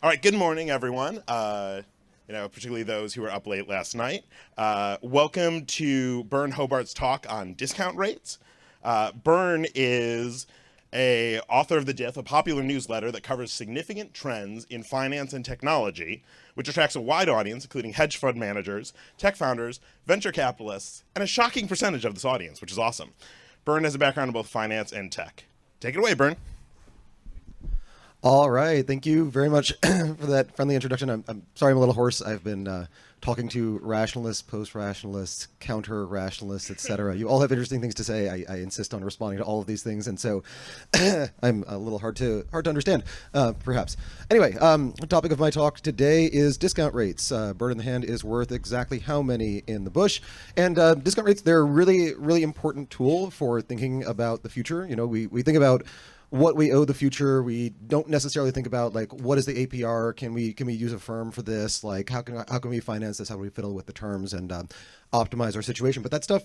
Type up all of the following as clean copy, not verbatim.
All right, good morning, everyone. Particularly those who were up late last night. Welcome to Byrne Hobart's talk on discount rates. Byrne is a author of The Diff, a popular newsletter that covers significant trends in finance and technology, which attracts a wide audience, including hedge fund managers, tech founders, venture capitalists, and a shocking percentage of this audience, which is awesome. Byrne has a background in both finance and tech. Take it away, Byrne. All right. Thank you very much for that friendly introduction. I'm sorry I'm a little hoarse. I've been talking to rationalists, post-rationalists, counter-rationalists, etc. You all have interesting things to say. I insist on responding to all of these things, and so I'm a little hard to understand, perhaps. Anyway, the topic of my talk today is discount rates. Bird in the hand is worth exactly how many in the bush? And discount rates, they're a really, really important tool for thinking about the future. You know, we think about what we owe the future. We don't necessarily think about like what is the APR? Can we use a firm for this? Like how can we finance this? How do we fiddle with the terms and optimize our situation? But that stuff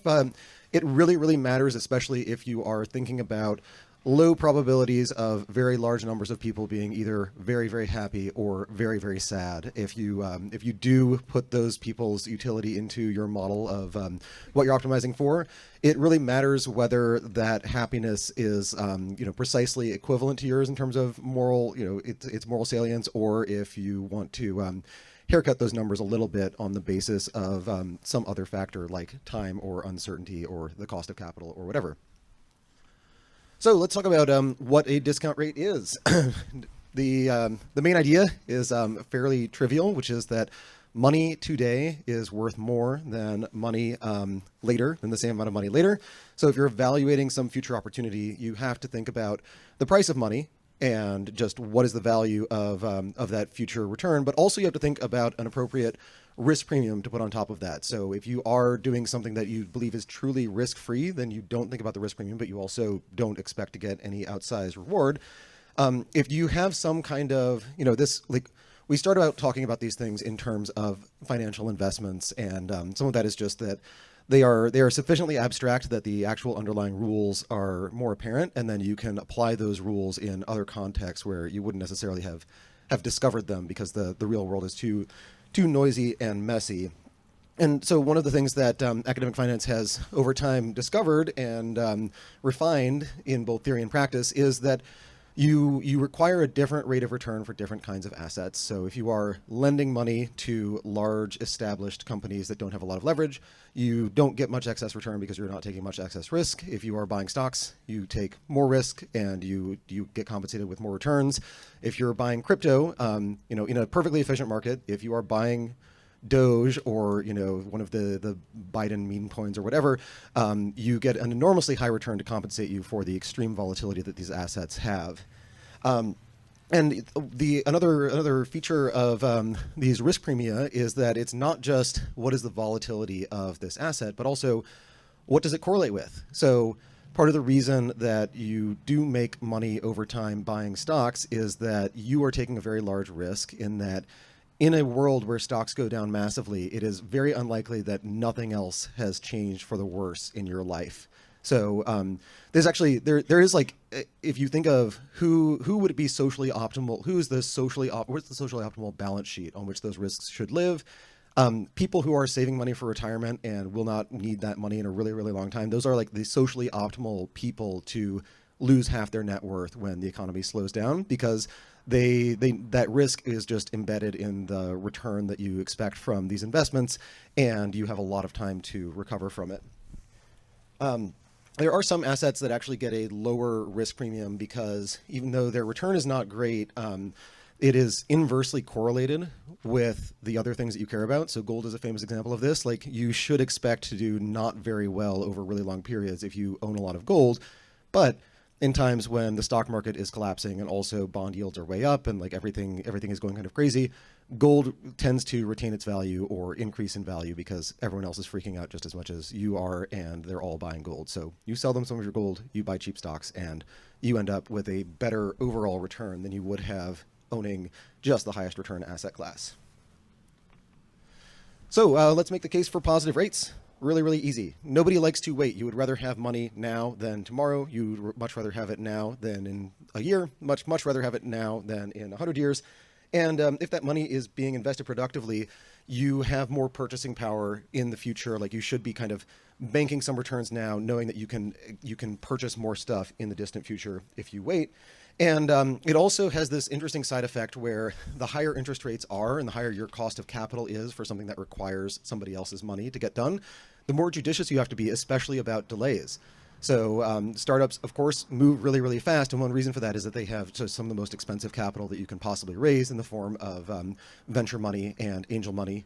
it really matters, especially if you are thinking about low probabilities of very large numbers of people being either very happy or very sad. If you do put those people's utility into your model of what you're optimizing for, it really matters whether that happiness is precisely equivalent to yours in terms of moral, its moral salience, or if you want to haircut those numbers a little bit on the basis of some other factor like time or uncertainty or the cost of capital or whatever. So let's talk about what a discount rate is. The main idea is fairly trivial, which is that money today is worth more than money later, than the same amount of money later. So if you're evaluating some future opportunity, you have to think about the price of money and just what is the value of that future return. But also you have to think about an appropriate risk premium to put on top of that. So if you are doing something that you believe is truly risk-free, then you don't think about the risk premium, but you also don't expect to get any outsized reward. If you have some kind of, we started out talking about these things in terms of financial investments, and some of that is just that they are sufficiently abstract that the actual underlying rules are more apparent, and then you can apply those rules in other contexts where you wouldn't necessarily have discovered them because the real world is too noisy and messy. And so one of the things that academic finance has over time discovered and refined in both theory and practice is that you require a different rate of return for different kinds of assets. So if you are lending money to large established companies that don't have a lot of leverage, you don't get much excess return because you're not taking much excess risk. If you are buying stocks, you take more risk and you get compensated with more returns. If you're buying crypto, in a perfectly efficient market, if you are buying Doge or one of the Biden meme coins or whatever, you get an enormously high return to compensate you for the extreme volatility that these assets have. And another feature of these risk premia is that it's not just what is the volatility of this asset, but also what does it correlate with. So part of the reason that you do make money over time buying stocks is that you are taking a very large risk in that in a world where stocks go down massively, it is very unlikely that nothing else has changed for the worse in your life. So there's actually there is like, if you think of who would it be socially optimal, what's the socially optimal balance sheet on which those risks should live? People who are saving money for retirement and will not need that money in a really long time. Those are like the socially optimal people to lose half their net worth when the economy slows down, because that risk is just embedded in the return that you expect from these investments, and you have a lot of time to recover from it. There are some assets that actually get a lower risk premium because even though their return is not great, it is inversely correlated with the other things that you care about. So gold is a famous example of this. Like, you should expect to do not very well over really long periods if you own a lot of gold, but in times when the stock market is collapsing and also bond yields are way up and like everything is going kind of crazy, gold tends to retain its value or increase in value because everyone else is freaking out just as much as you are, and they're all buying gold. So you sell them some of your gold, you buy cheap stocks, and you end up with a better overall return than you would have owning just the highest return asset class. So let's make the case for positive rates. Really easy. Nobody likes to wait. You would rather have money now than tomorrow. You would much rather have it now than in a year. Much rather have it now than in 100 years. And if that money is being invested productively, you have more purchasing power in the future. Like you should be kind of banking some returns now, knowing that you can purchase more stuff in the distant future if you wait. And it also has this interesting side effect where the higher interest rates are and the higher your cost of capital is for something that requires somebody else's money to get done, the more judicious you have to be, especially about delays. So startups, of course, move really, really fast. And one reason for that is that they have some of the most expensive capital that you can possibly raise in the form of venture money and angel money.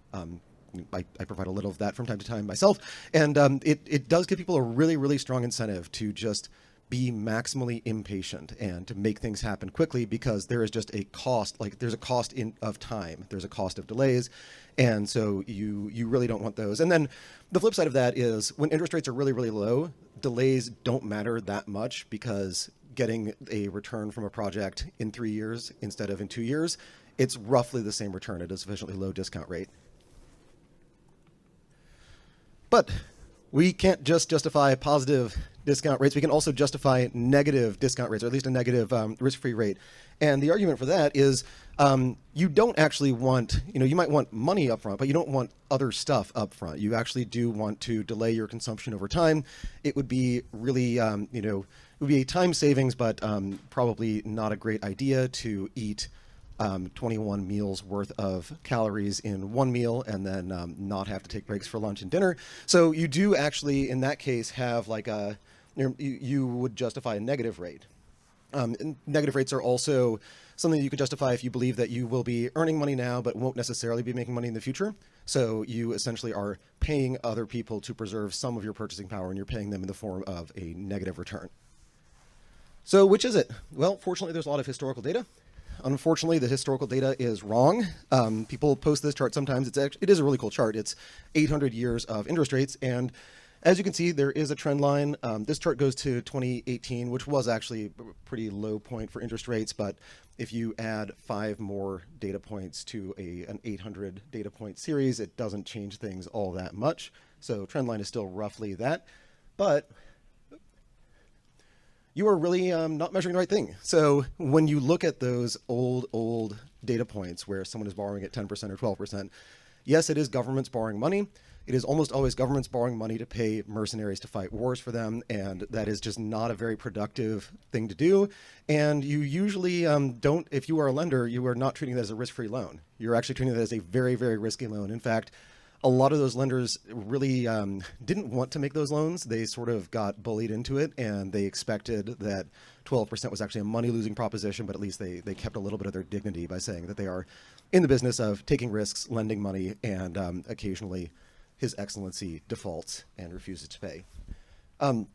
I provide a little of that from time to time myself. And it does give people a really, really strong incentive to just be maximally impatient and to make things happen quickly, because there is just a cost, like there's a cost of time, there's a cost of delays. And so you really don't want those. And then the flip side of that is when interest rates are really, really low, delays don't matter that much, because getting a return from a project in 3 years instead of in 2 years, it's roughly the same return at a sufficiently low discount rate. But we can't just justify positive discount rates. We can also justify negative discount rates, or at least a negative risk-free rate. And the argument for that is you don't actually want, you might want money up front, but you don't want other stuff up front. You actually do want to delay your consumption over time. It would be really, it would be a time savings, but probably not a great idea to eat 21 meals worth of calories in one meal and then not have to take breaks for lunch and dinner. So you do actually, in that case, have like you would justify a negative rate. Negative rates are also something you could justify if you believe that you will be earning money now but won't necessarily be making money in the future. So you essentially are paying other people to preserve some of your purchasing power, and you're paying them in the form of a negative return. So which is it? Well, fortunately, there's a lot of historical data. Unfortunately, the historical data is wrong. People post this chart sometimes. It is a really cool chart. It's 800 years of interest rates, and as you can see, there is a trend line. This chart goes to 2018, which was actually a pretty low point for interest rates, but if you add 5 more data points to an 800 data point series, it doesn't change things all that much. So trend line is still roughly that, but you are really not measuring the right thing. So when you look at those old data points where someone is borrowing at 10% or 12%, yes, it is governments borrowing money. It is almost always governments borrowing money to pay mercenaries to fight wars for them, and that is just not a very productive thing to do. And you usually don't, if you are a lender, you are not treating that as a risk-free loan. You're actually treating that as a very, very risky loan. In fact, a lot of those lenders really didn't want to make those loans. They sort of got bullied into it, and they expected that 12% was actually a money-losing proposition, but at least they kept a little bit of their dignity by saying that they are in the business of taking risks, lending money, and occasionally His Excellency defaults and refuses to pay. The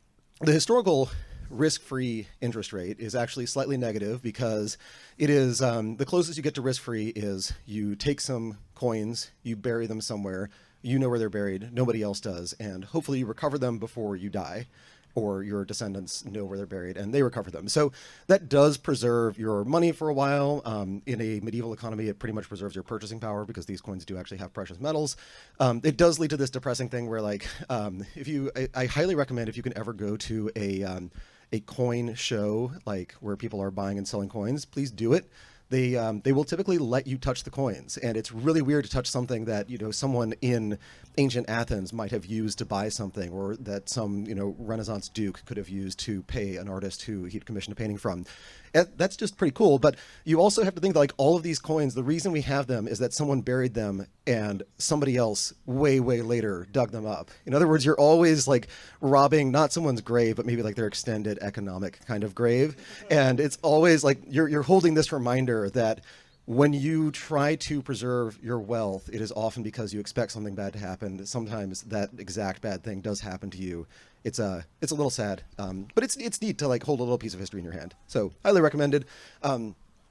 historical risk-free interest rate is actually slightly negative, because it is the closest you get to risk-free is you take some coins, you bury them somewhere, you know where they're buried, nobody else does, and hopefully you recover them before you die, or your descendants know where they're buried and they recover them. So that does preserve your money for a while. In a medieval economy, it pretty much preserves your purchasing power, because these coins do actually have precious metals. It does lead to this depressing thing where, like, I highly recommend, if you can ever go to a coin show, like where people are buying and selling coins, please do it. They will typically let you touch the coins, and it's really weird to touch something that someone in ancient Athens might have used to buy something, or that some Renaissance duke could have used to pay an artist who he'd commissioned a painting from. That's just pretty cool. But you also have to think that, like, all of these coins, the reason we have them is that someone buried them and somebody else way later dug them up. In other words, you're always like robbing not someone's grave, but maybe like their extended economic kind of grave. And it's always like you're holding this reminder that when you try to preserve your wealth, it is often because you expect something bad to happen. Sometimes that exact bad thing does happen to you. It's a little sad, but it's neat to like hold a little piece of history in your hand. So highly recommended.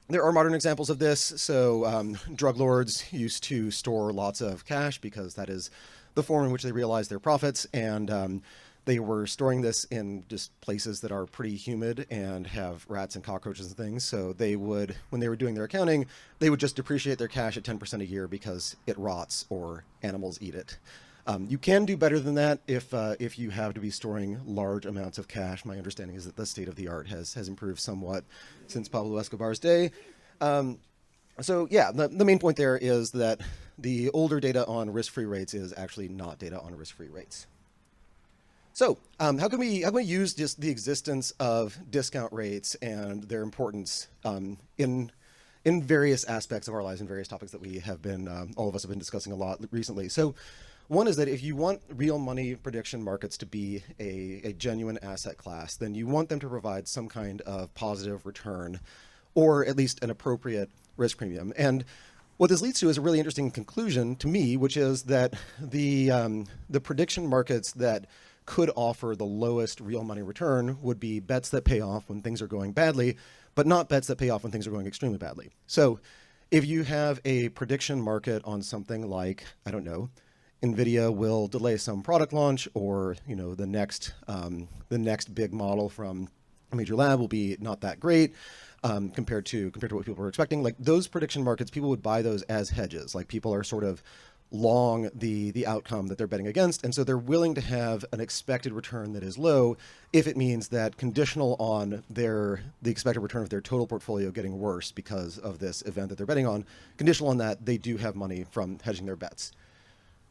There are modern examples of this. So drug lords used to store lots of cash, because that is the form in which they realize their profits, and they were storing this in just places that are pretty humid and have rats and cockroaches and things. So they would, when they were doing their accounting, they would just depreciate their cash at 10% a year because it rots or animals eat it. You can do better than that if you have to be storing large amounts of cash. My understanding is that the state of the art has improved somewhat since Pablo Escobar's day. So yeah, the main point there is that the older data on risk-free rates is actually not data on risk-free rates. So how can we use just the existence of discount rates and their importance in various aspects of our lives and various topics that we have been all of us have been discussing a lot recently. So one is that if you want real money prediction markets to be a genuine asset class, then you want them to provide some kind of positive return, or at least an appropriate risk premium. And what this leads to is a really interesting conclusion to me, which is that the prediction markets that could offer the lowest real money return would be bets that pay off when things are going badly, but not bets that pay off when things are going extremely badly. So if you have a prediction market on something like, I don't know, NVIDIA will delay some product launch, or the next big model from a major lab will be not that great compared to what people were expecting. Like those prediction markets, people would buy those as hedges. Like people are sort of long the outcome that they're betting against, and so they're willing to have an expected return that is low if it means that, conditional on the expected return of their total portfolio getting worse because of this event that they're betting on, conditional on that, they do have money from hedging their bets.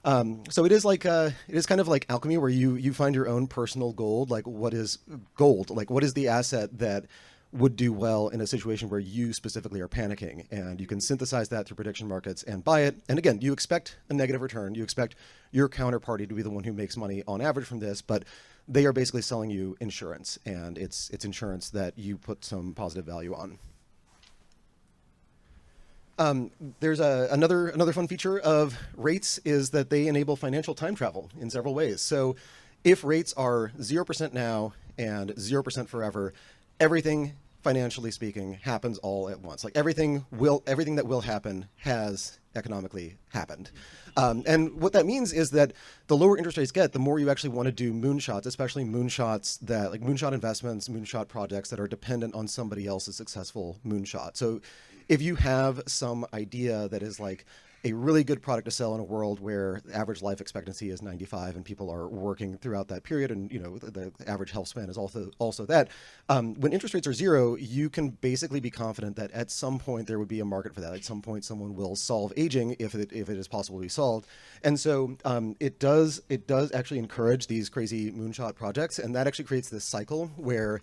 So it is kind of like alchemy, where you find your own personal gold. Like, what is gold? Like, what is the asset that would do well in a situation where you specifically are panicking? And you can synthesize that through prediction markets and buy it. And again, you expect a negative return. You expect your counterparty to be the one who makes money on average from this, but they are basically selling you insurance, and it's insurance that you put some positive value on. There's another fun feature of rates is that they enable financial time travel in several ways. So if rates are 0% now and 0% forever, everything, financially speaking, happens all at once. Like everything that will happen has economically happened. And what that means is that the lower interest rates get, the more you actually want to do moonshots, especially moonshots that, like moonshot investments, moonshot projects that are dependent on somebody else's successful moonshot. So if you have some idea that is like a really good product to sell in a world where the average life expectancy is 95 and people are working throughout that period, and the average health span is also that, when interest rates are zero, you can basically be confident that at some point there would be a market for that. At some point someone will solve aging if it is possible to be solved. And so it does actually encourage these crazy moonshot projects, and that actually creates this cycle where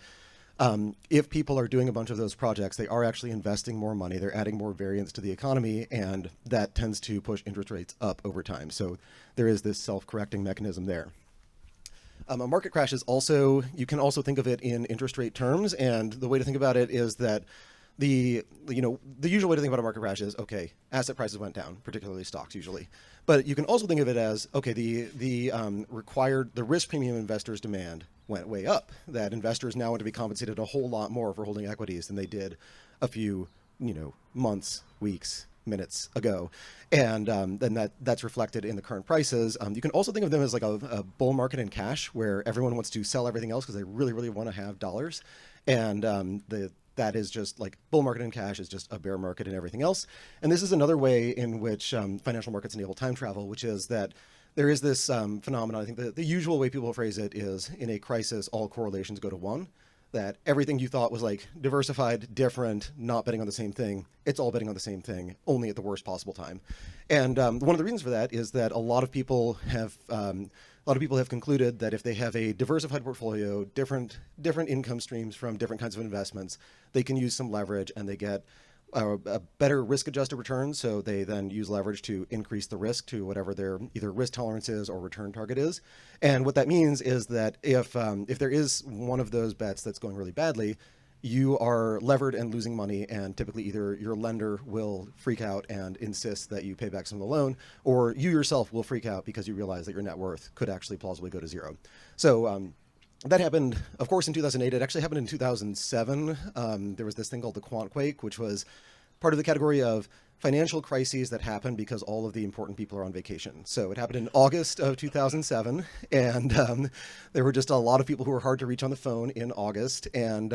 if people are doing a bunch of those projects, they are actually investing more money, they're adding more variance to the economy, and that tends to push interest rates up over time. So there is this self-correcting mechanism there. A market crash is also, you can also think of it in interest rate terms, and the way to think about it is that the usual way to think about a market crash is, okay, asset prices went down, particularly stocks usually. But you can also think of it as, okay, the risk premium investors demand went way up, that investors now want to be compensated a whole lot more for holding equities than they did a few months, weeks, minutes ago. And then that's reflected in the current prices. You can also think of them as like a bull market in cash, where everyone wants to sell everything else because they really, really want to have dollars. And that is just like bull market in cash is just a bear market in everything else. And this is another way in which financial markets enable time travel, which is that there is this phenomenon. I think the usual way people phrase it is, in a crisis, all correlations go to one. That everything you thought was like diversified, different, not betting on the same thing, it's all betting on the same thing, only at the worst possible time. And one of the reasons for that is that a lot of people have concluded that if they have a diversified portfolio, different income streams from different kinds of investments, they can use some leverage and they get a better risk-adjusted return. So they then use leverage to increase the risk to whatever their either risk tolerance is or return target is. And what that means is that if there is one of those bets that's going really badly, you are levered and losing money, and typically either your lender will freak out and insist that you pay back some of the loan, or you yourself will freak out because you realize that your net worth could actually plausibly go to zero. So that happened, of course, in 2008. It actually happened in 2007. There was this thing called the quant quake, which was part of the category of financial crises that happen because all of the important people are on vacation. So it happened in August of 2007, and there were just a lot of people who were hard to reach on the phone in August. And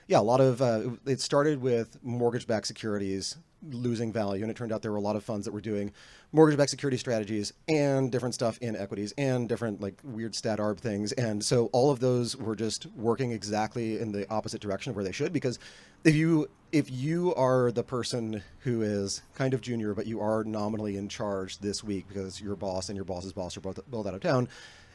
yeah, a lot of it started with mortgage-backed securities losing value, and it turned out there were a lot of funds that were doing mortgage-backed security strategies and different stuff in equities and different like weird stat arb things. And so all of those were just working exactly in the opposite direction of where they should, because if you are the person who is kind of junior, but you are nominally in charge this week because your boss and your boss's boss are both out of town,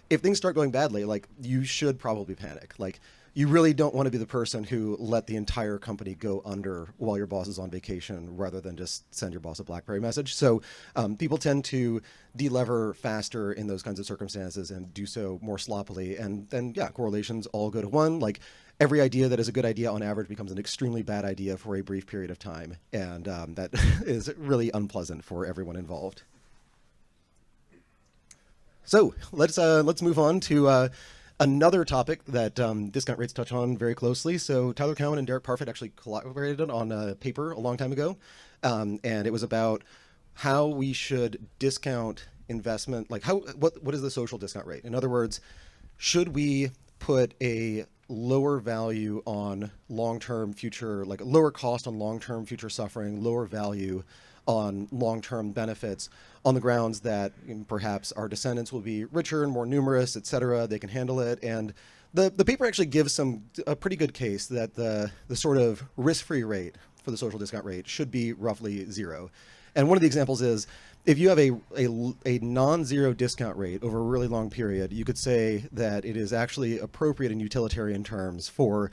if things start going badly, like, you should probably panic. Like, you really don't want to be the person who let the entire company go under while your boss is on vacation, rather than just send your boss a BlackBerry message. So people tend to delever faster in those kinds of circumstances and do so more sloppily. And then, yeah, correlations all go to one. Like, every idea that is a good idea on average becomes an extremely bad idea for a brief period of time. And that is really unpleasant for everyone involved. So let's move on to another topic that discount rates touch on very closely. So Tyler Cowen and Derek Parfit actually collaborated on a paper a long time ago, and it was about how we should discount investment. Like, what is the social discount rate? In other words, should we put a lower value on long-term future, like a lower cost on long-term future suffering, lower value on long-term benefits, on the grounds that perhaps our descendants will be richer and more numerous, et cetera, they can handle it. And the paper actually gives a pretty good case that the sort of risk-free rate for the social discount rate should be roughly zero. And one of the examples is, if you have a non-zero discount rate over a really long period, you could say that it is actually appropriate in utilitarian terms for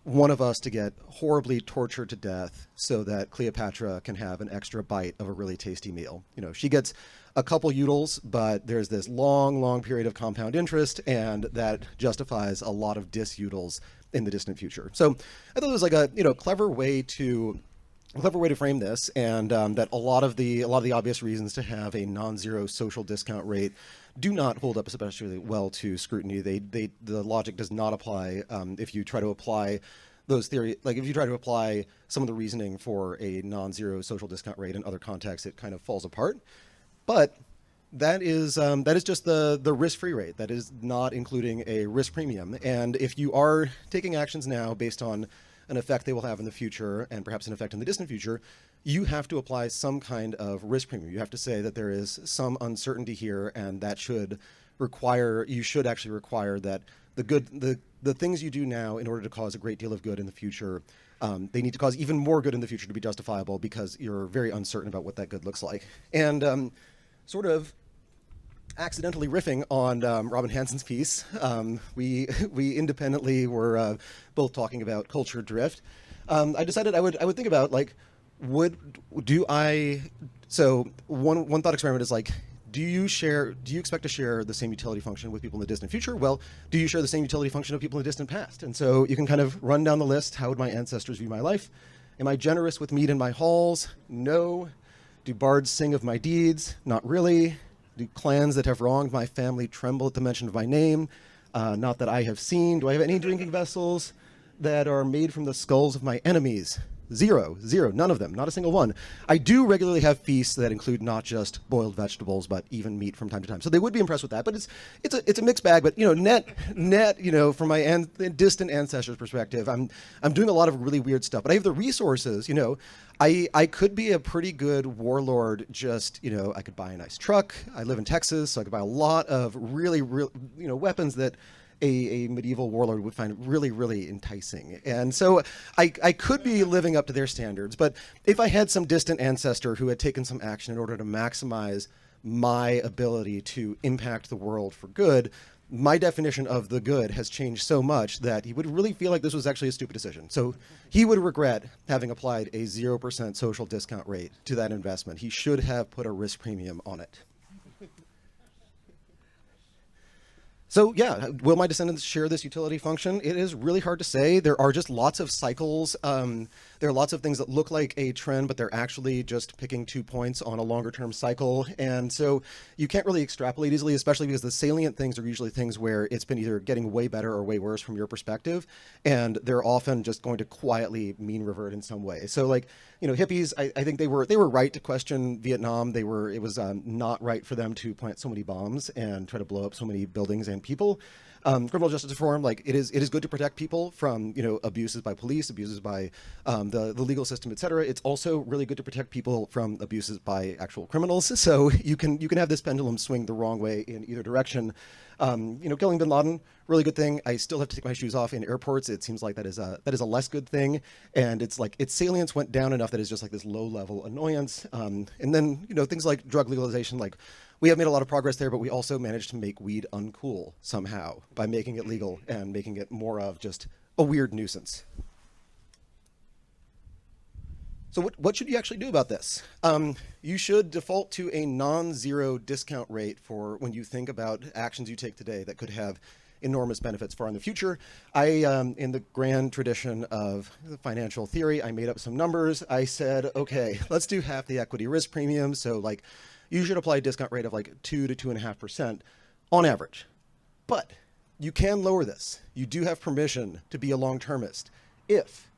one of us to get horribly tortured to death so that Cleopatra can have an extra bite of a really tasty meal. You know, she gets a couple utils, but there's this long period of compound interest, and that justifies a lot of disutils in the distant future. So I thought it was like a clever way to frame this, and that a lot of the obvious reasons to have a non-zero social discount rate do not hold up especially well to scrutiny. The logic does not apply if you try to apply those theory, like if you try to apply some of the reasoning for a non-zero social discount rate in other contexts, it kind of falls apart. But that is just the risk-free rate. That is not including a risk premium. And if you are taking actions now based on an effect they will have in the future, and perhaps an effect in the distant future, you have to apply some kind of risk premium. You have to say that there is some uncertainty here, and that should actually require that the things you do now in order to cause a great deal of good in the future, they need to cause even more good in the future to be justifiable, because you're very uncertain about what that good looks like. And sort of accidentally riffing on Robin Hansen's piece, we independently were both talking about culture drift. I decided I would think about, like, so one thought experiment is, like, do you expect to share the same utility function with people in the distant future? Well, do you share the same utility function with people in the distant past? And so you can kind of run down the list. How would my ancestors view my life? Am I generous with meat in my halls? No. Do bards sing of my deeds? Not really. Do clans that have wronged my family tremble at the mention of my name? Not that I have seen. Do I have any drinking vessels that are made from the skulls of my enemies? Zero, none of them, not a single one. I do regularly have feasts that include not just boiled vegetables, but even meat from time to time. So they would be impressed with that, but it's a mixed bag. But net, from my distant ancestors' perspective, I'm doing a lot of really weird stuff. But I have the resources. I could be a pretty good warlord. Just I could buy a nice truck. I live in Texas, so I could buy a lot of really weapons that a medieval warlord would find really, really enticing. And so I could be living up to their standards, but if I had some distant ancestor who had taken some action in order to maximize my ability to impact the world for good, my definition of the good has changed so much that he would really feel like this was actually a stupid decision. So he would regret having applied a 0% social discount rate to that investment. He should have put a risk premium on it. So yeah, will my descendants share this utility function? It is really hard to say. There are just lots of cycles. There are lots of things that look like a trend, but they're actually just picking 2 points on a longer term cycle. And so you can't really extrapolate easily, especially because the salient things are usually things where it's been either getting way better or way worse from your perspective. And they're often just going to quietly mean revert in some way. So like, hippies, I think they were right to question Vietnam. It was not right for them to plant so many bombs and try to blow up so many buildings and people. Criminal justice reform, like it is good to protect people from abuses by police, abuses by the legal system, etc. It's also really good to protect people from abuses by actual criminals. So you can have this pendulum swing the wrong way in either direction. Killing bin Laden, really good thing. I still have to take my shoes off in airports. It seems like that is a less good thing, and it's like its salience went down enough that it's just like this low level annoyance. And then things like drug legalization, like we have made a lot of progress there, but we also managed to make weed uncool somehow by making it legal and making it more of just a weird nuisance. So what should you actually do about this? You should default to a non-zero discount rate for when you think about actions you take today that could have enormous benefits far in the future. In the grand tradition of financial theory, I made up some numbers. I said, okay, let's do half the equity risk premium. So like, you should apply a discount rate of like 2 to 2.5% on average. But you can lower this. You do have permission to be a long-termist if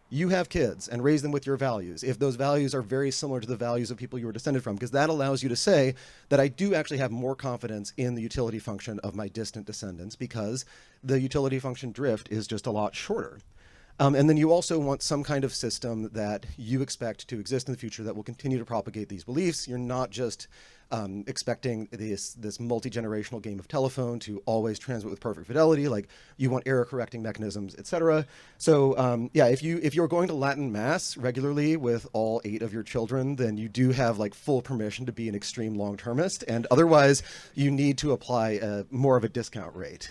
you have kids and raise them with your values, if those values are very similar to the values of people you were descended from, because that allows you to say that I do actually have more confidence in the utility function of my distant descendants because the utility function drift is just a lot shorter. And then you also want some kind of system that you expect to exist in the future that will continue to propagate these beliefs. You're not just expecting this multi-generational game of telephone to always transmit with perfect fidelity. Like you want error correcting mechanisms, etc. So if you're going to Latin Mass regularly with all 8 of your children, then you do have like full permission to be an extreme long-termist. And otherwise, you need to apply more of a discount rate.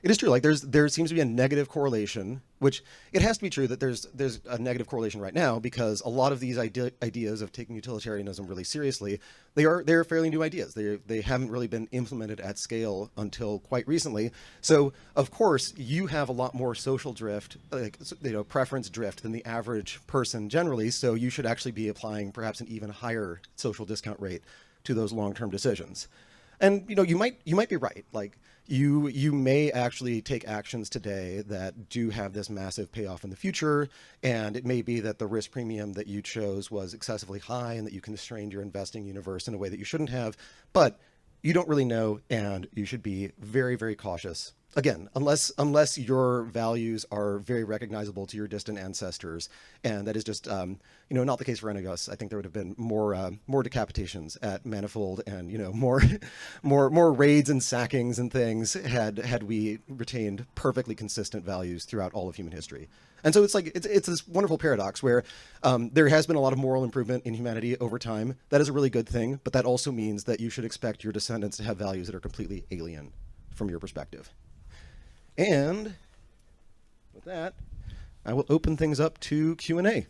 It is true. Like there seems to be a negative correlation, which it has to be true that there's a negative correlation right now because a lot of these ideas of taking utilitarianism really seriously, they're fairly new ideas. They haven't really been implemented at scale until quite recently. So of course you have a lot more social drift, preference drift than the average person generally. So you should actually be applying perhaps an even higher social discount rate to those long-term decisions. And you might be right. Like you may actually take actions today that do have this massive payoff in the future, and it may be that the risk premium that you chose was excessively high and that you constrained your investing universe in a way that you shouldn't have, but you don't really know, and you should be very, very cautious. Again, unless your values are very recognizable to your distant ancestors, and that is just not the case for any of us. I think there would have been more decapitations at Manifold, and more raids and sackings and things had we retained perfectly consistent values throughout all of human history. And so it's this wonderful paradox where there has been a lot of moral improvement in humanity over time. That is a really good thing, but that also means that you should expect your descendants to have values that are completely alien from your perspective. And with that, I will open things up to Q&A.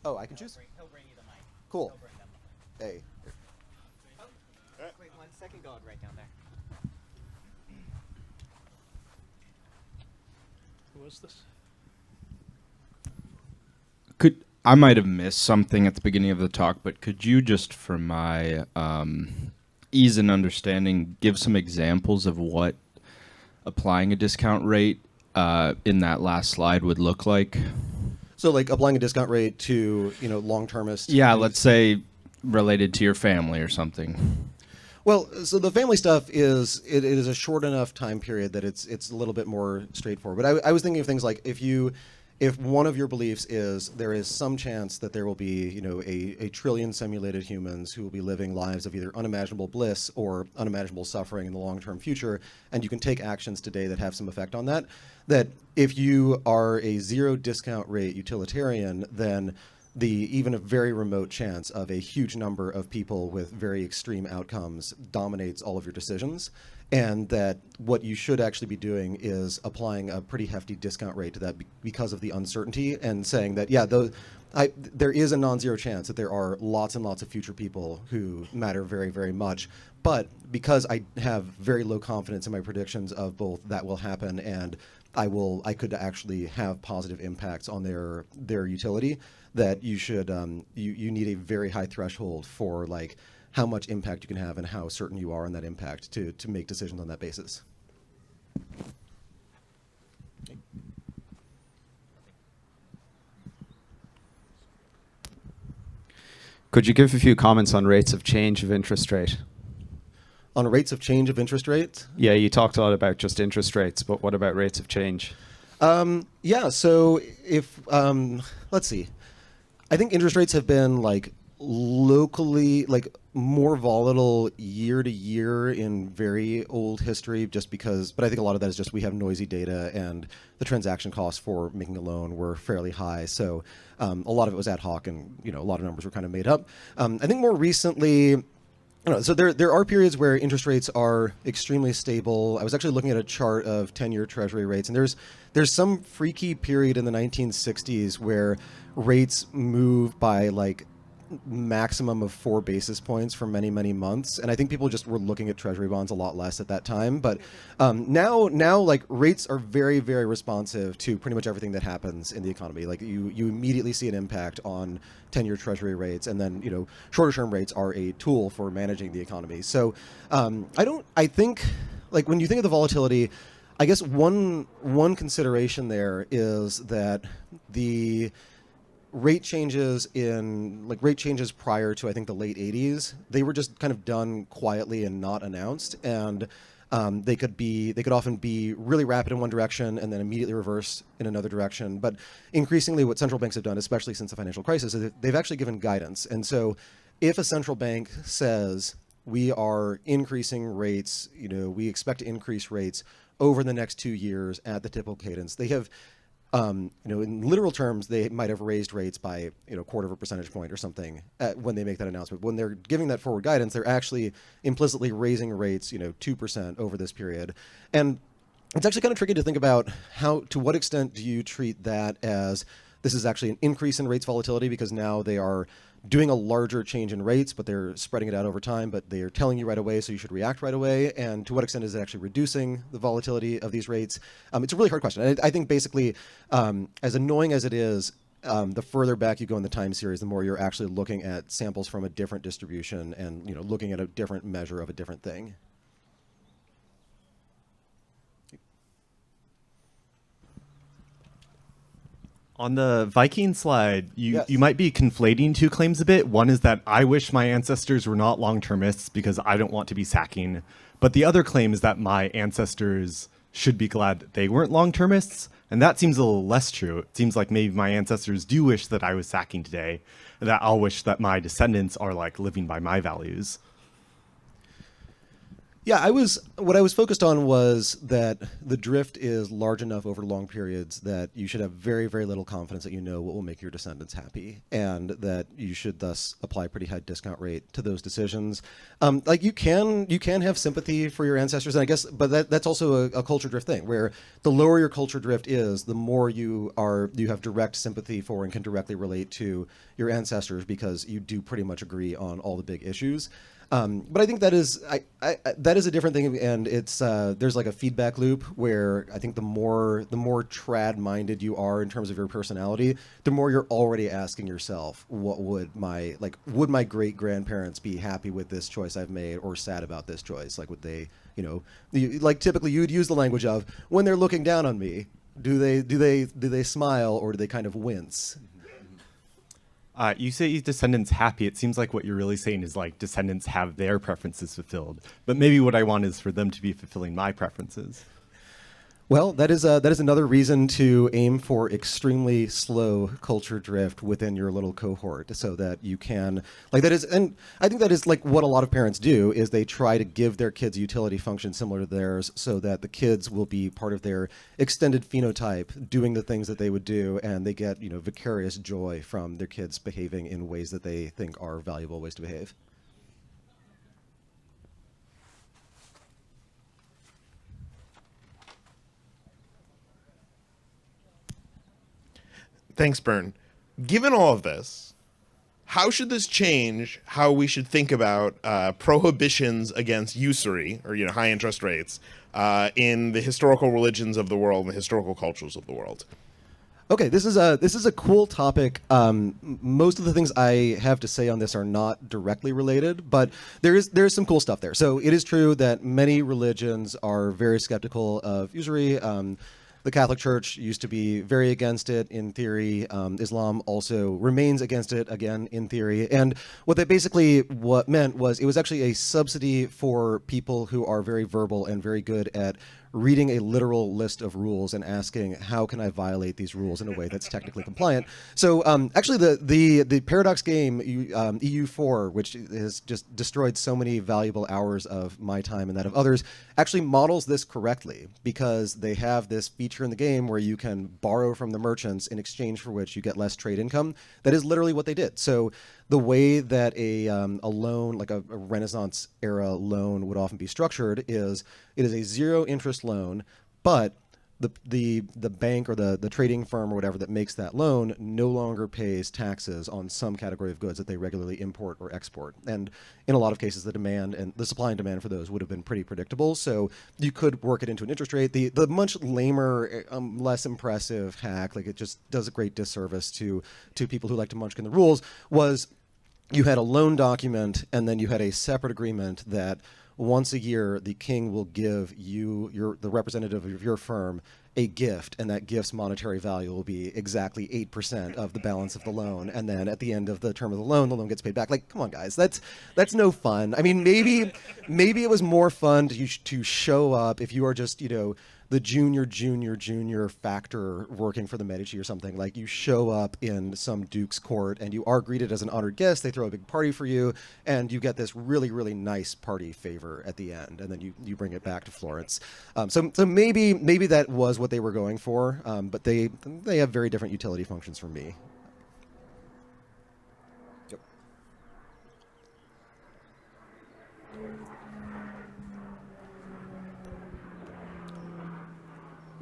Oh, I can choose? He'll bring you the mic. Cool. He'll bring them. Hey. Wait 1 second, go right down there. Who was this? I might have missed something at the beginning of the talk, but could you just, for my ease in understanding, give some examples of what applying a discount rate in that last slide would look like? So like applying a discount rate to, long-termist. Yeah, let's say related to your family or something. Well, so the family stuff is it is a short enough time period that it's a little bit more straightforward. But I was thinking of things like if one of your beliefs is there is some chance that there will be a trillion simulated humans who will be living lives of either unimaginable bliss or unimaginable suffering in the long-term future, and you can take actions today that have some effect on that. That if you are a zero discount rate utilitarian, then even a very remote chance of a huge number of people with very extreme outcomes dominates all of your decisions, and that what you should actually be doing is applying a pretty hefty discount rate to that because of the uncertainty, and saying that, yeah, there is a non-zero chance that there are lots and lots of future people who matter very, very much. But because I have very low confidence in my predictions of both that will happen and I could actually have positive impacts on their utility, that you should you need a very high threshold for like how much impact you can have and how certain you are on that impact to make decisions on that basis. Could you give a few comments on rates of change of interest rate? On rates of change of interest rates? Yeah, you talked a lot about just interest rates, but what about rates of change? Yeah, so if, let's see. I think interest rates have been like locally, like more volatile year to year in very old history, just because, but I think a lot of that is just we have noisy data and the transaction costs for making a loan were fairly high. So a lot of it was ad hoc and, a lot of numbers were kind of made up. I think more recently, so there are periods where interest rates are extremely stable. I was actually looking at a chart of 10-year Treasury rates, and there's some freaky period in the 1960s where rates move by like maximum of 4 basis points for many, many months. And I think people just were looking at Treasury bonds a lot less at that time. But now like rates are very, very responsive to pretty much everything that happens in the economy. Like you immediately see an impact on 10-year Treasury rates, and then shorter term rates are a tool for managing the economy. So I think like when you think of the volatility, I guess one consideration there is that the rate changes prior to I think the late 80s, they were just kind of done quietly and not announced, and they could often be really rapid in one direction and then immediately reverse in another direction. But increasingly what central banks have done, especially since the financial crisis, is they've actually given guidance. And so if a central bank says we are increasing rates, we expect to increase rates over the next 2 years at the typical cadence, they have in literal terms, they might have raised rates by, quarter of a percentage point or something when they make that announcement. When they're giving that forward guidance, they're actually implicitly raising rates, 2% over this period. And it's actually kind of tricky to think about to what extent do you treat that as this is actually an increase in rates volatility because now they are doing a larger change in rates, but they're spreading it out over time, but they are telling you right away, so you should react right away. And to what extent is it actually reducing the volatility of these rates? It's a really hard question. I think basically, as annoying as it is, the further back you go in the time series, the more you're actually looking at samples from a different distribution and looking at a different measure of a different thing. On the Viking slide, Yes. you might be conflating two claims a bit. One is that I wish my ancestors were not long-termists because I don't want to be sacking. But the other claim is that my ancestors should be glad that they weren't long-termists. And that seems a little less true. It seems like maybe my ancestors do wish that I was sacking today, and that I'll wish that my descendants are like living by my values. Yeah, what I was focused on was that the drift is large enough over long periods that you should have very, very little confidence that what will make your descendants happy, and that you should thus apply a pretty high discount rate to those decisions. Like you can have sympathy for your ancestors, and I guess, but that's also a culture drift thing, where the lower your culture drift is, the more you have direct sympathy for and can directly relate to your ancestors because you do pretty much agree on all the big issues. But I think that is a different thing, and it's there's like a feedback loop where I think the more trad-minded you are in terms of your personality, the more you're already asking yourself, what would my great grandparents be happy with this choice I've made or sad about this choice? Like would they, like typically you'd use the language of when they're looking down on me, do they smile or do they kind of wince? You say descendants happy. It seems like what you're really saying is like descendants have their preferences fulfilled. But maybe what I want is for them to be fulfilling my preferences. Well, that is another reason to aim for extremely slow culture drift within your little cohort, so that you can and I think that is like what a lot of parents do is they try to give their kids a utility function similar to theirs, so that the kids will be part of their extended phenotype, doing the things that they would do, and they get vicarious joy from their kids behaving in ways that they think are valuable ways to behave. Thanks, Byrne. Given all of this, how should this change how we should think about prohibitions against usury or high interest rates in the historical religions of the world and the historical cultures of the world? Okay, this is a cool topic. Most of the things I have to say on this are not directly related, but there's some cool stuff there. So it is true that many religions are very skeptical of usury. The Catholic Church used to be very against it in theory. Islam also remains against it, again, in theory. And what that basically meant was it was actually a subsidy for people who are very verbal and very good at reading a literal list of rules and asking, how can I violate these rules in a way that's technically compliant? So actually the Paradox game, EU4, which has just destroyed so many valuable hours of my time and that of others, actually models this correctly, because they have this feature in the game where you can borrow from the merchants in exchange for which you get less trade income. That is literally what they did. So the way that a loan, like a Renaissance era loan would often be structured is it is a zero interest loan, but the bank or the trading firm or whatever that makes that loan no longer pays taxes on some category of goods that they regularly import or export. And in a lot of cases, the demand and the supply and demand for those would have been pretty predictable. So you could work it into an interest rate. The much lamer, less impressive hack, like it just does a great disservice to people who like to munchkin the rules, was you had a loan document and then you had a separate agreement that once a year the king will give you, the representative of your firm, a gift, and that gift's monetary value will be exactly 8% of the balance of the loan. And then at the end of the term of the loan gets paid back. Like, come on, guys, that's no fun. I mean, maybe it was more fun to show up if you are just the junior factor working for the Medici or something. Like, you show up in some duke's court and you are greeted as an honored guest. They throw a big party for you and you get this really, really nice party favor at the end. And then you bring it back to Florence. So maybe that was what they were going for. But they have very different utility functions for me. Yep.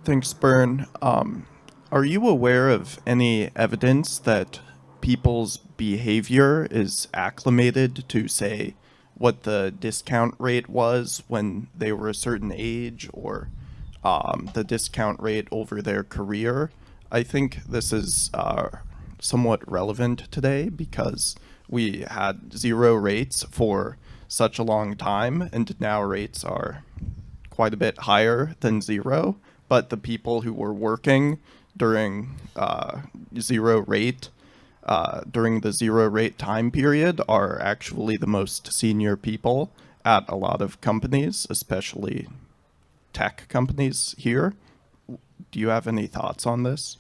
Thanks, Byrne. Are you aware of any evidence that people's behavior is acclimated to, say, what the discount rate was when they were a certain age, or the discount rate over their career? I think this is somewhat relevant today because we had zero rates for such a long time, and now rates are quite a bit higher than zero. But the people who were working during zero rate, during the zero rate time period, are actually the most senior people at a lot of companies, especially tech companies here. Do you have any thoughts on this?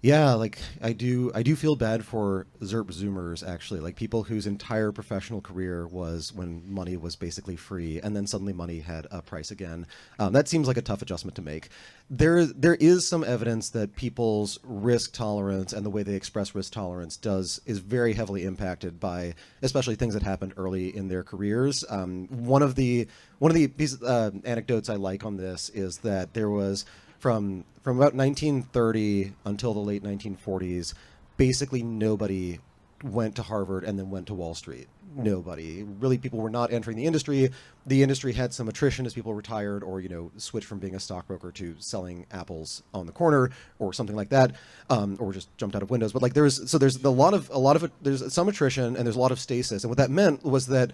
Yeah, like I do feel bad for Zerp Zoomers, actually, like people whose entire professional career was when money was basically free, and then suddenly money had a price again. That seems like a tough adjustment to make. There is some evidence that people's risk tolerance and the way they express risk tolerance is very heavily impacted by especially things that happened early in their careers. One of the pieces, anecdotes I like on this is that there was from about 1930 until the late 1940s, basically nobody went to Harvard and then went to Wall Street. Nobody. Really, people were not entering the industry. The industry had some attrition as people retired or, switched from being a stockbroker to selling apples on the corner or something like that, or just jumped out of windows. But like there's a lot of there's some attrition and there's a lot of stasis. And what that meant was that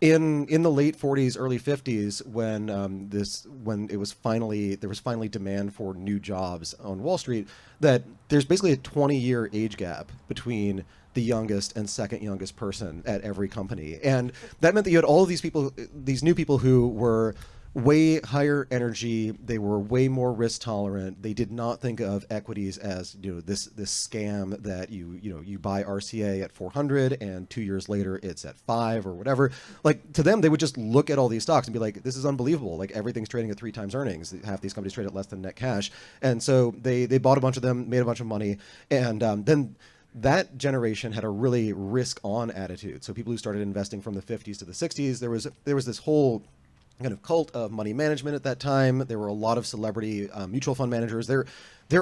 in the late 40s, early 50s, when there was finally demand for new jobs on Wall Street, that there's basically a 20-year age gap between the youngest and second youngest person at every company, and that meant that you had all of these people, these new people who were way higher energy. They were way more risk tolerant. They did not think of equities as this scam that you buy RCA at 400 and 2 years later it's at 5 or whatever. Like, to them, they would just look at all these stocks and be like, this is unbelievable. Like, everything's trading at 3 times earnings. Half these companies trade at less than net cash. And so they bought a bunch of them, made a bunch of money, and then that generation had a really risk-on attitude. So people who started investing from the 50s to the 60s, there was this whole kind of cult of money management at that time. There were a lot of celebrity mutual fund managers. There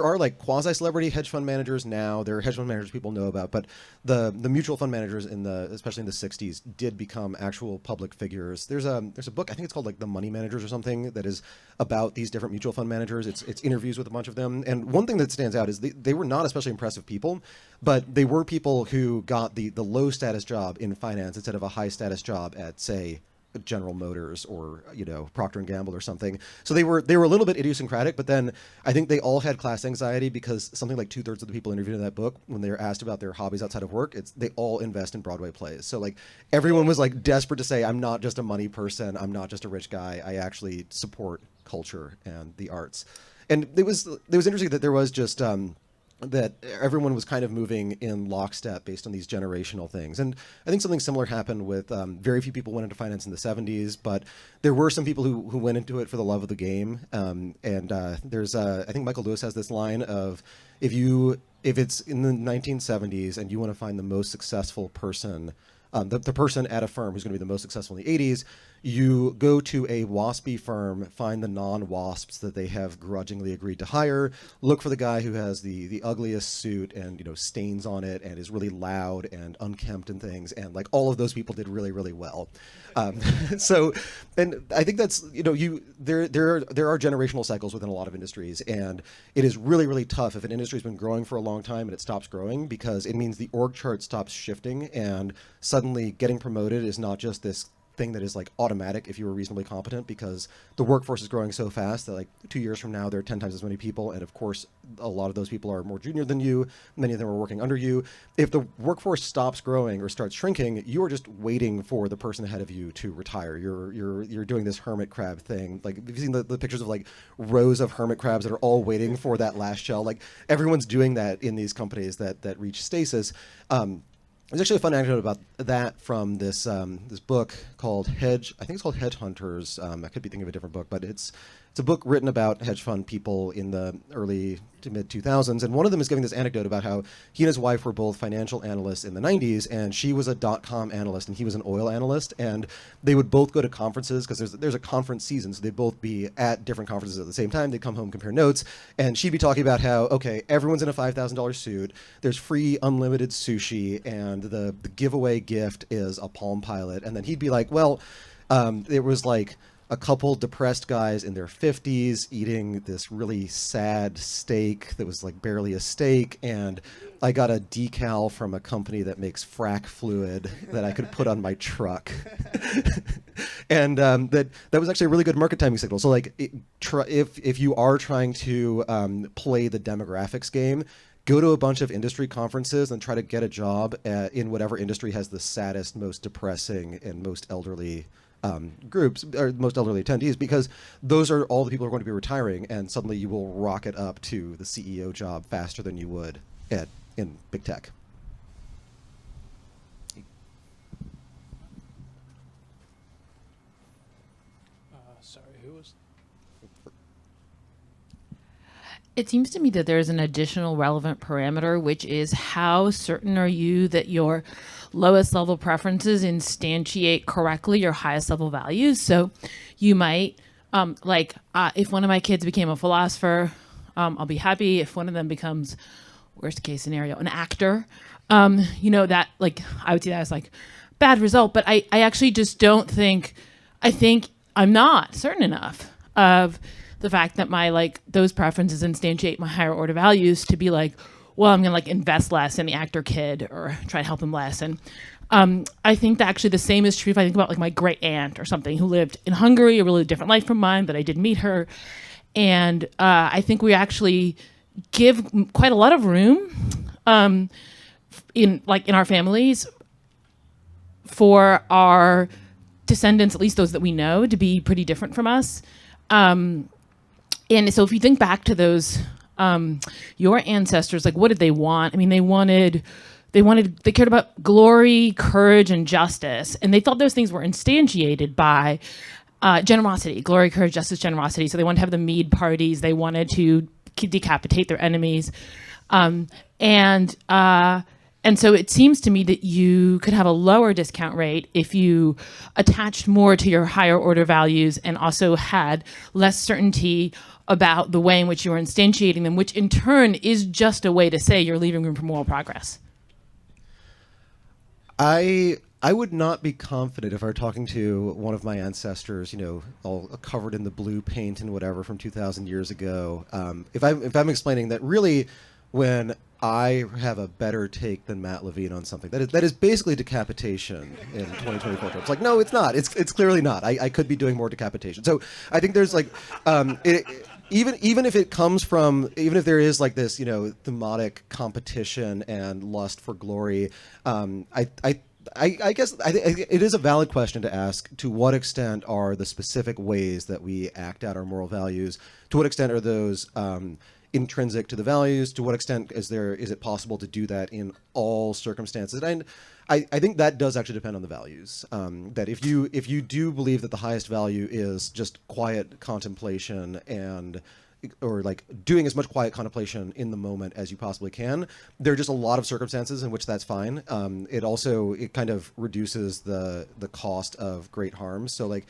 are like quasi-celebrity hedge fund managers now. There are hedge fund managers people know about, but the mutual fund managers especially in the 60s did become actual public figures. There's a book, I think it's called like The Money Managers or something, that is about these different mutual fund managers. It's interviews with a bunch of them. And one thing that stands out is they were not especially impressive people, but they were people who got the low status job in finance instead of a high status job at, say, General Motors or Procter and Gamble or something. So they were a little bit idiosyncratic, but then I think they all had class anxiety because something like 2/3 of the people interviewed in that book, when they were asked about their hobbies outside of work, they all invest in Broadway plays. So like everyone was like desperate to say, I'm not just a money person, I'm not just a rich guy, I actually support culture and the arts. And it was interesting that there was just that everyone was kind of moving in lockstep based on these generational things. And I think something similar happened with very few people went into finance in the 70s, but there were some people who went into it for the love of the game. There's I think Michael Lewis has this line of, if it's in the 1970s and you want to find the most successful person, the person at a firm who's going to be the most successful in the 80s, you go to a waspy firm, find the non-wasps that they have grudgingly agreed to hire, look for the guy who has the ugliest suit and stains on it and is really loud and unkempt and things, and like all of those people did really, really well. So, and I think that's there are generational cycles within a lot of industries, and it is really, really tough if an industry's been growing for a long time and it stops growing, because it means the org chart stops shifting, and suddenly getting promoted is not just this thing that is like automatic if you were reasonably competent, because the workforce is growing so fast that like 2 years from now there are 10 times as many people, and of course a lot of those people are more junior than you, many of them are working under you. If the workforce stops growing or starts shrinking, you are just waiting for the person ahead of you to retire. You're doing this hermit crab thing. Like, have you seen the pictures of like rows of hermit crabs that are all waiting for that last shell? Like, everyone's doing that in these companies that reach stasis. There's actually a fun anecdote about that from this book called I think it's called Hedge Hunters. I could be thinking of a different book, but it's a book written about hedge fund people in the early to mid 2000s, and one of them is giving this anecdote about how he and his wife were both financial analysts in the 90s, and she was a .com analyst and he was an oil analyst, and they would both go to conferences because there's a conference season, so they'd both be at different conferences at the same time. They'd come home, compare notes, and she'd be talking about how, okay, everyone's in a $5,000 suit, there's free unlimited sushi, and the giveaway gift is a Palm Pilot, and then he'd be like, well, it was like a couple depressed guys in their 50s eating this really sad steak that was like barely a steak, and I got a decal from a company that makes frack fluid that I could put on my truck. And that was actually a really good market timing signal. So like, if you are trying to play the demographics game, go to a bunch of industry conferences and try to get a job in whatever industry has the saddest, most depressing, and most elderly groups, or most elderly attendees, because those are all the people who are going to be retiring, and suddenly you will rocket up to the CEO job faster than you would in big tech. Sorry, who was? It seems to me that there's an additional relevant parameter, which is how certain are you that your lowest level preferences instantiate correctly your highest level values. So you might, if one of my kids became a philosopher, I'll be happy. If one of them becomes, worst case scenario, an actor, that, like, I would see that as like bad result. But I actually just don't think, I think I'm not certain enough of the fact that my those preferences instantiate my higher order values to be like, well, I'm gonna invest less in the actor kid or try to help him less. And I think that actually the same is true if I think about my great aunt or something who lived in Hungary, a really different life from mine, but I did meet her. And I think we actually give quite a lot of room in our families for our descendants, at least those that we know, to be pretty different from us. And so if you think back to those, your ancestors, like what did they want? I mean, they cared about glory, courage, and justice. And they thought those things were instantiated by generosity, glory, courage, justice, generosity. So they wanted to have the mead parties. They wanted to decapitate their enemies. And so it seems to me that you could have a lower discount rate if you attached more to your higher order values and also had less certainty about the way in which you are instantiating them, which in turn is just a way to say you're leaving room for moral progress. I would not be confident if I were talking to one of my ancestors, all covered in the blue paint and whatever from 2,000 years ago. If I'm explaining that really, when I have a better take than Matt Levine on something, that is basically decapitation in 2024 terms. Like, no, it's not. It's clearly not. I could be doing more decapitation. So I think there's like, even if it comes from, even if there is like this, thematic competition and lust for glory, I guess it is a valid question to ask: to what extent are the specific ways that we act out our moral values? To what extent are those intrinsic to the values? To what extent is it possible to do that in all circumstances? And I think that does actually depend on the values. That if you do believe that the highest value is just quiet contemplation or like doing as much quiet contemplation in the moment as you possibly can, there are just a lot of circumstances in which that's fine. It kind of reduces the cost of great harm. So like,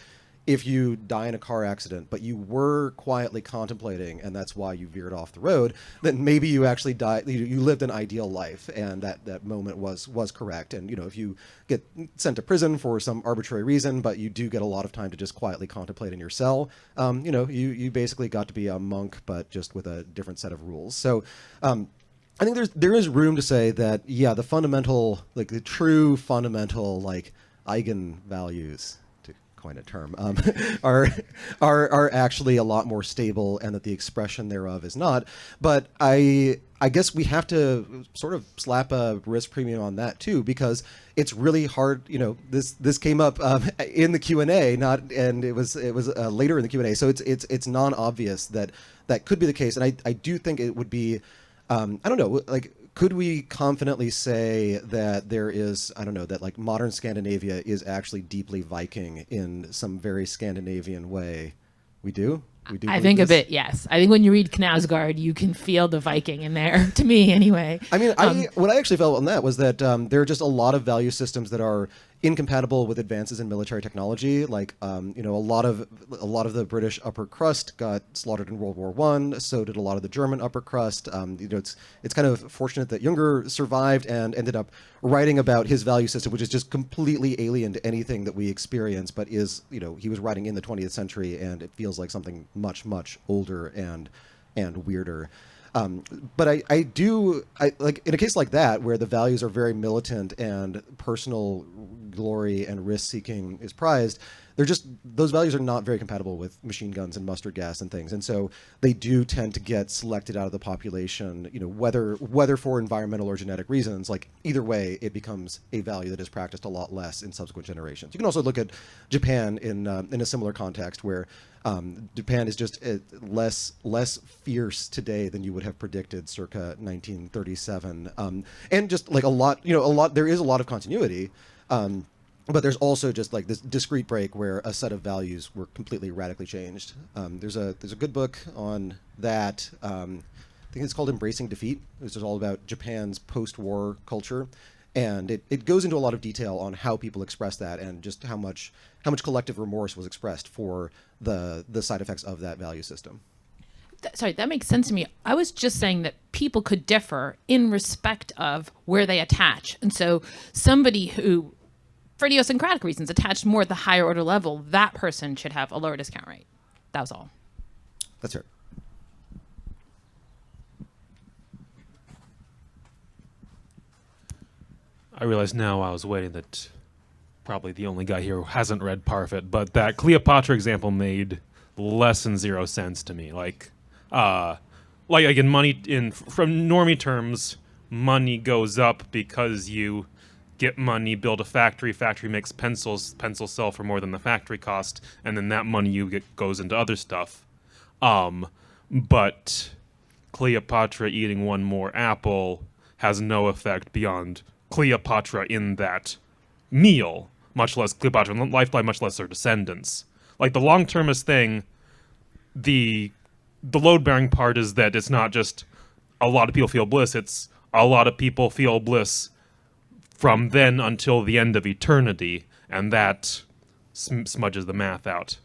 if you die in a car accident, but you were quietly contemplating, and that's why you veered off the road, then maybe you actually died. You lived an ideal life, and that moment was correct. And if you get sent to prison for some arbitrary reason, but you do get a lot of time to just quietly contemplate in your cell, you basically got to be a monk, but just with a different set of rules. So. I think there is room to say that, yeah, the true fundamental eigen values, coin a term, are actually a lot more stable, and that the expression thereof is not. But I guess we have to sort of slap a risk premium on that too, because it's really hard. This came up in the Q&A, and it was later in the Q&A, so it's non-obvious that could be the case, and I do think it would be. I don't know, could we confidently say that there is, that modern Scandinavia is actually deeply Viking in some very Scandinavian way? We do? I think a bit, yes. I think when you read Knausgaard, you can feel the Viking in there, to me anyway. I mean, what I actually felt on that was that there are just a lot of value systems that are incompatible with advances in military technology. Like, a lot of the British upper crust got slaughtered in World War I. So did a lot of the German upper crust. It's kind of fortunate that Junger survived and ended up writing about his value system, which is just completely alien to anything that we experience, but is, he was writing in the 20th century, and it feels like something much, much older and weirder. But I like in a case like that, where the values are very militant and personal glory and risk seeking is prized, those values are not very compatible with machine guns and mustard gas and things. And so they do tend to get selected out of the population, whether for environmental or genetic reasons. Like, either way, it becomes a value that is practiced a lot less in subsequent generations. You can also look at Japan in a similar context, where Japan is just less fierce today than you would have predicted circa 1937, and just like a lot. There is a lot of continuity, but there's also just like this discrete break where a set of values were completely radically changed. There's a good book on that. I think it's called Embracing Defeat. It's just all about Japan's post-war culture. And it goes into a lot of detail on how people express that, and just how much collective remorse was expressed for the side effects of that value system. Sorry, that makes sense to me. I was just saying that people could differ in respect of where they attach. And so somebody who, for idiosyncratic reasons, attached more at the higher order level, that person should have a lower discount rate. That was all. That's right. I realize now I was waiting that probably the only guy here who hasn't read Parfit, but that Cleopatra example made less than 0 sense to me. Like from normie terms, money goes up because you get money, build a factory. Factory makes pencils. Pencils sell for more than the factory cost, and then that money you get goes into other stuff. But Cleopatra eating one more apple has no effect beyond Cleopatra in that meal, much less Cleopatra in life, much less her descendants. Like the long-termist thing, the load-bearing part is that it's not just a lot of people feel bliss, it's a lot of people feel bliss from then until the end of eternity, and that smudges the math out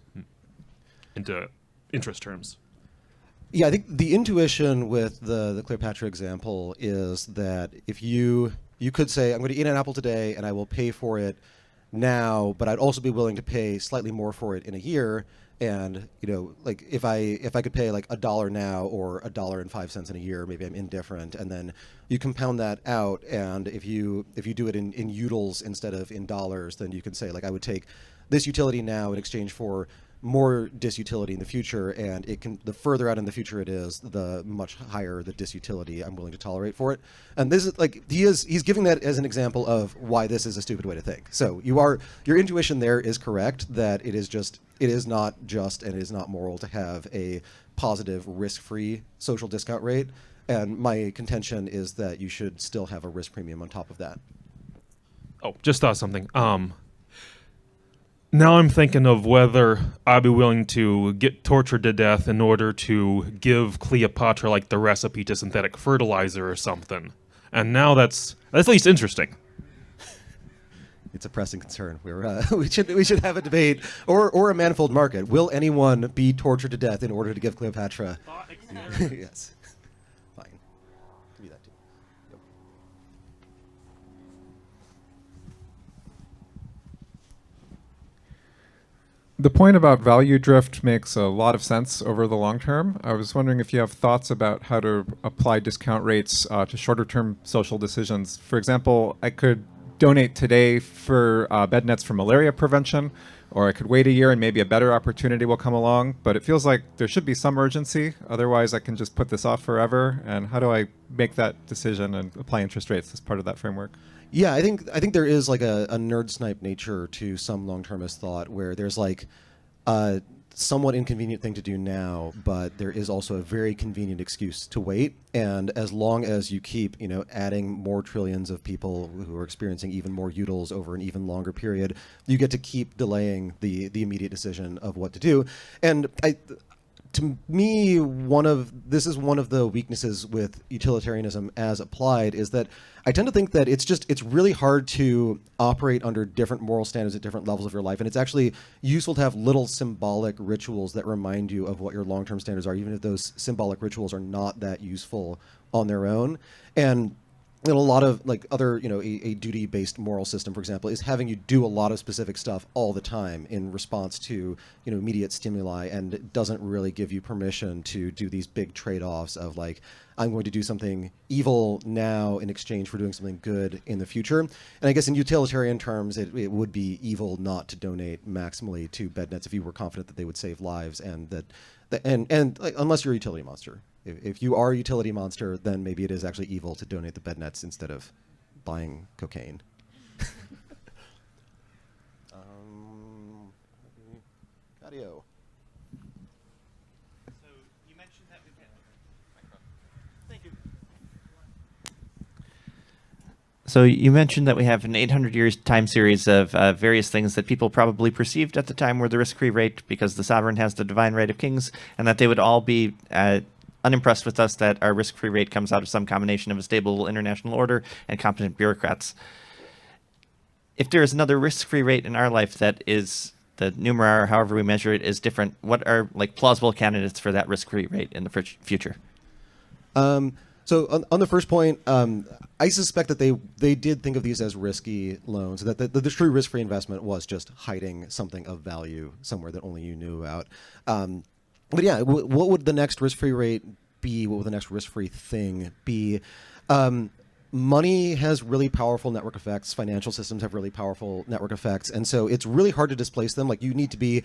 into interest terms. Yeah, I think the intuition with the Cleopatra example is that if you could say, I'm going to eat an apple today and I will pay for it now, but I'd also be willing to pay slightly more for it in a year. And, like if I could pay like $1 now or $1.05 in a year, maybe I'm indifferent. And then you compound that out. And if you do it in utils instead of in dollars, then you can say like, I would take this utility now in exchange for more disutility in the future, and the further out in the future it is, the much higher the disutility I'm willing to tolerate for it. And this is like he's giving that as an example of why this is a stupid way to think. So your intuition there is correct that it is not just and it is not moral to have a positive risk-free social discount rate. And my contention is that you should still have a risk premium on top of that. Oh, just thought something. Now I'm thinking of whether I'd be willing to get tortured to death in order to give Cleopatra like the recipe to synthetic fertilizer or something. And now that's at least interesting. It's a pressing concern. We should have a debate or a manifold market. Will anyone be tortured to death in order to give Cleopatra? Yes. Fine. Give me that too. Yep. The point about value drift makes a lot of sense over the long term. I was wondering if you have thoughts about how to apply discount rates to shorter term social decisions. For example, I could donate today for bed nets for malaria prevention, or I could wait a year and maybe a better opportunity will come along. But it feels like there should be some urgency. Otherwise, I can just put this off forever. And how do I make that decision and apply interest rates as part of that framework? Yeah, I think there is like a nerd snipe nature to some long-termist thought where there's like a somewhat inconvenient thing to do now, but there is also a very convenient excuse to wait. And as long as you keep, adding more trillions of people who are experiencing even more utils over an even longer period, you get to keep delaying the immediate decision of what to do. And to me, this is one of the weaknesses with utilitarianism as applied, is that I tend to think that it's really hard to operate under different moral standards at different levels of your life. And it's actually useful to have little symbolic rituals that remind you of what your long-term standards are, even if those symbolic rituals are not that useful on their own. And a lot of like other, a duty-based moral system, for example, is having you do a lot of specific stuff all the time in response to, immediate stimuli, and it doesn't really give you permission to do these big trade-offs of like, I'm going to do something evil now in exchange for doing something good in the future. And I guess in utilitarian terms, it would be evil not to donate maximally to bed nets if you were confident that they would save lives, and like, unless you're a utility monster. If you are a utility monster, then maybe it is actually evil to donate the bed nets instead of buying cocaine. Patio. So you mentioned that we can. Thank you. So you mentioned that we have an 800 years time series of various things that people probably perceived at the time were the risk-free rate because the sovereign has the divine right of kings, and that they would all be unimpressed with us that our risk-free rate comes out of some combination of a stable international order and competent bureaucrats. If there is another risk-free rate in our life that is the numeraire, however we measure it, is different, what are like plausible candidates for that risk-free rate in the future? So on the first point, I suspect that they did think of these as risky loans, that the true risk-free investment was just hiding something of value somewhere that only you knew about. But yeah, what would the next risk-free rate be? What would the next risk-free thing be? money has really powerful network effects. Financial systems have really powerful network effects, and so it's really hard to displace them. Like you need to be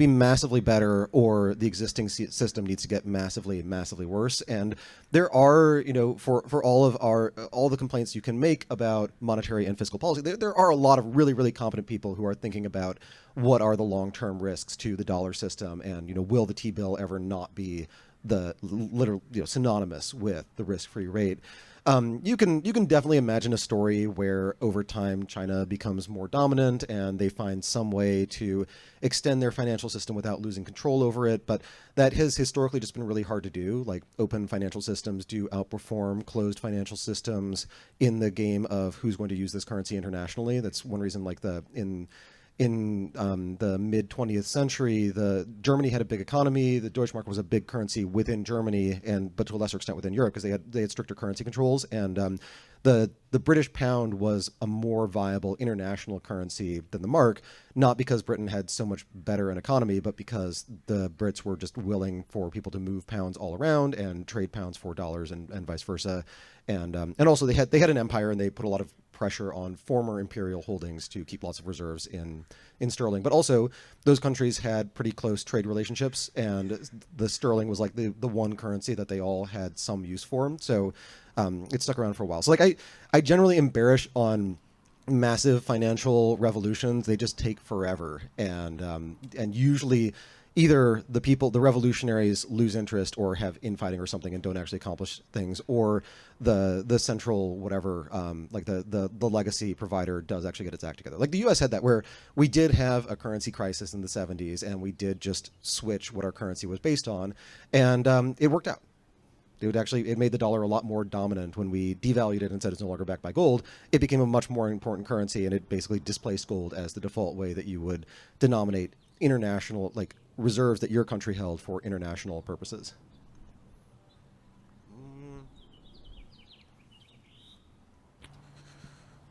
massively better, or the existing system needs to get massively worse. And there are, for all the complaints you can make about monetary and fiscal policy, there are a lot of really competent people who are thinking about what are the long-term risks to the dollar system, and will the T-bill ever not be the literal synonymous with the risk-free rate. You can definitely imagine a story where over time China becomes more dominant and they find some way to extend their financial system without losing control over it, but that has historically just been really hard to do. Like open financial systems do outperform closed financial systems in the game of who's going to use this currency internationally. That's one reason, like in the mid 20th century, Germany had a big economy. The Deutschmark was a big currency within Germany, but to a lesser extent within Europe, because they had stricter currency controls. And the British pound was a more viable international currency than the mark, not because Britain had so much better an economy, but because the Brits were just willing for people to move pounds all around and trade pounds for dollars and vice versa. And also they had an empire, and they put a lot of pressure on former imperial holdings to keep lots of reserves in sterling. But also those countries had pretty close trade relationships, and the sterling was like the one currency that they all had some use for. So it stuck around for a while. So like I generally am bearish on massive financial revolutions. They just take forever, and usually either the revolutionaries lose interest or have infighting or something and don't actually accomplish things, or the central whatever, like the legacy provider does actually get its act together. Like the US had that, where we did have a currency crisis in the 70s, and we did just switch what our currency was based on, and it worked out. It made the dollar a lot more dominant when we devalued it and said it's no longer backed by gold. It became a much more important currency, and it basically displaced gold as the default way that you would denominate international, like reserves that your country held for international purposes.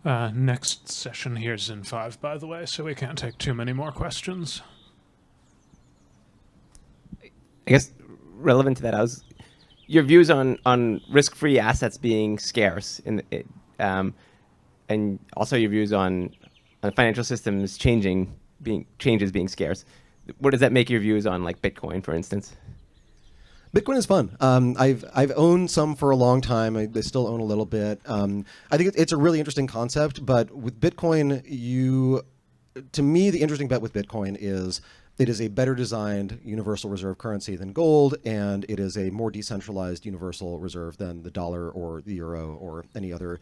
Next session here is in 5, by the way, so we can't take too many more questions. I guess relevant to that, your views on risk-free assets being scarce, and also your views on financial systems changes being scarce. What does that make your views on like Bitcoin, for instance? Bitcoin is fun. I've owned some for a long time. I still own a little bit. I think it's a really interesting concept, but with Bitcoin, to me, the interesting bet with Bitcoin is it is a better designed universal reserve currency than gold, and it is a more decentralized universal reserve than the dollar or the euro or any other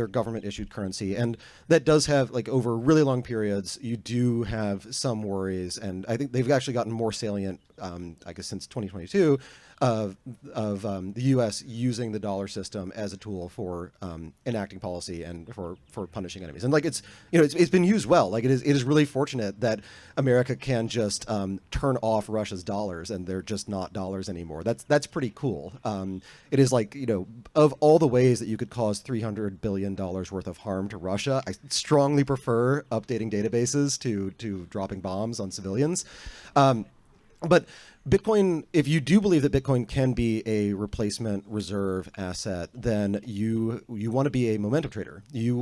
government issued currency. And that does have, like, over really long periods, you do have some worries, and I think they've actually gotten more salient, I guess, since 2022, of the U.S. using the dollar system as a tool for enacting policy and for punishing enemies. And like it's been used well. Like it is really fortunate that America can just turn off Russia's dollars and they're just not dollars anymore. That's pretty cool. It is like, of all the ways that you could cause $300 billion worth of harm to Russia, I strongly prefer updating databases to dropping bombs on civilians. But Bitcoin, if you do believe that Bitcoin can be a replacement reserve asset, then you want to be a momentum trader. You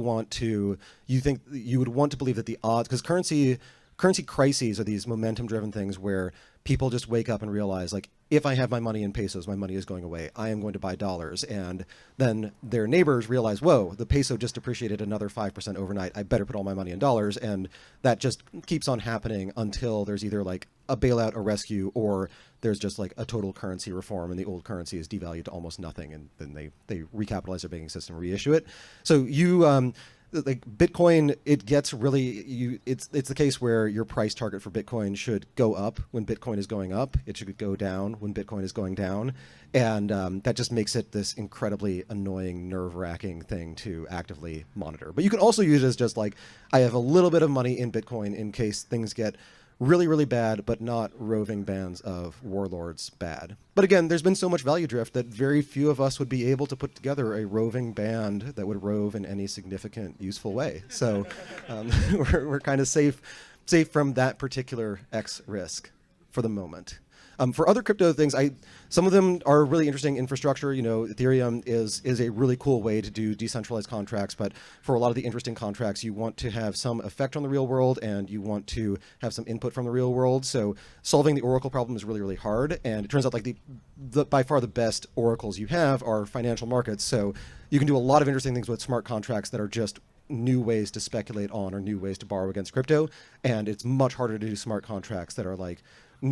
think you would want to believe that the odds, because currency crises are these momentum driven things where people just wake up and realize, like, if I have my money in pesos, my money is going away. I am going to buy dollars. And then their neighbors realize, whoa, the peso just appreciated another 5% overnight. I better put all my money in dollars. And that just keeps on happening until there's either like a bailout, a rescue, or there's just like a total currency reform and the old currency is devalued to almost nothing. And then they recapitalize their banking system, reissue it. So like Bitcoin, it gets really, it's the case where your price target for Bitcoin should go up when Bitcoin is going up. It should go down when Bitcoin is going down. And that just makes it this incredibly annoying, nerve-wracking thing to actively monitor. But you can also use it as just like, I have a little bit of money in Bitcoin in case things get really, really bad, but not roving bands of warlords bad. But again, there's been so much value drift that very few of us would be able to put together a roving band that would rove in any significant, useful way. So we're kind of safe from that particular X risk for the moment. For other crypto things, some of them are really interesting infrastructure. Ethereum is a really cool way to do decentralized contracts, but for a lot of the interesting contracts, you want to have some effect on the real world, and you want to have some input from the real world. So solving the Oracle problem is really, really hard, and it turns out like the by far the best oracles you have are financial markets. So you can do a lot of interesting things with smart contracts that are just new ways to speculate on or new ways to borrow against crypto, and it's much harder to do smart contracts that are like a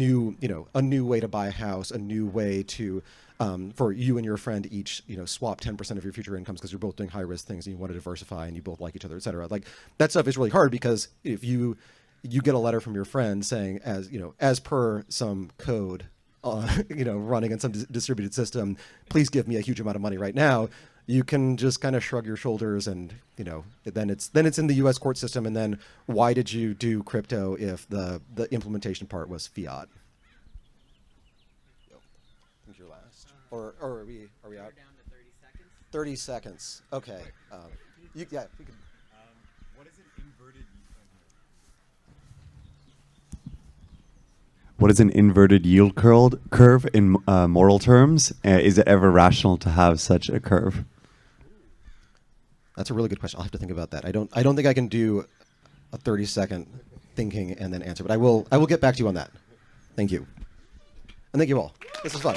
new way to buy a house, a new way to for you and your friend each swap 10% of your future incomes because you're both doing high risk things and you want to diversify and you both like each other, etc. Like that stuff is really hard because if you get a letter from your friend saying as per some code running in some distributed system, please give me a huge amount of money right now, you can just kind of shrug your shoulders and then it's in the US court system, and then why did you do crypto if the implementation part was fiat? I think you're last. Or are we out? We're down to 30 seconds. 30 seconds. Okay. We could. What is an inverted What is an inverted yield curve in moral terms? Is it ever rational to have such a curve? That's a really good question. I'll have to think about that. I don't think I can do a 30-second thinking and then answer, but I will get back to you on that. Thank you. And thank you all. This was fun.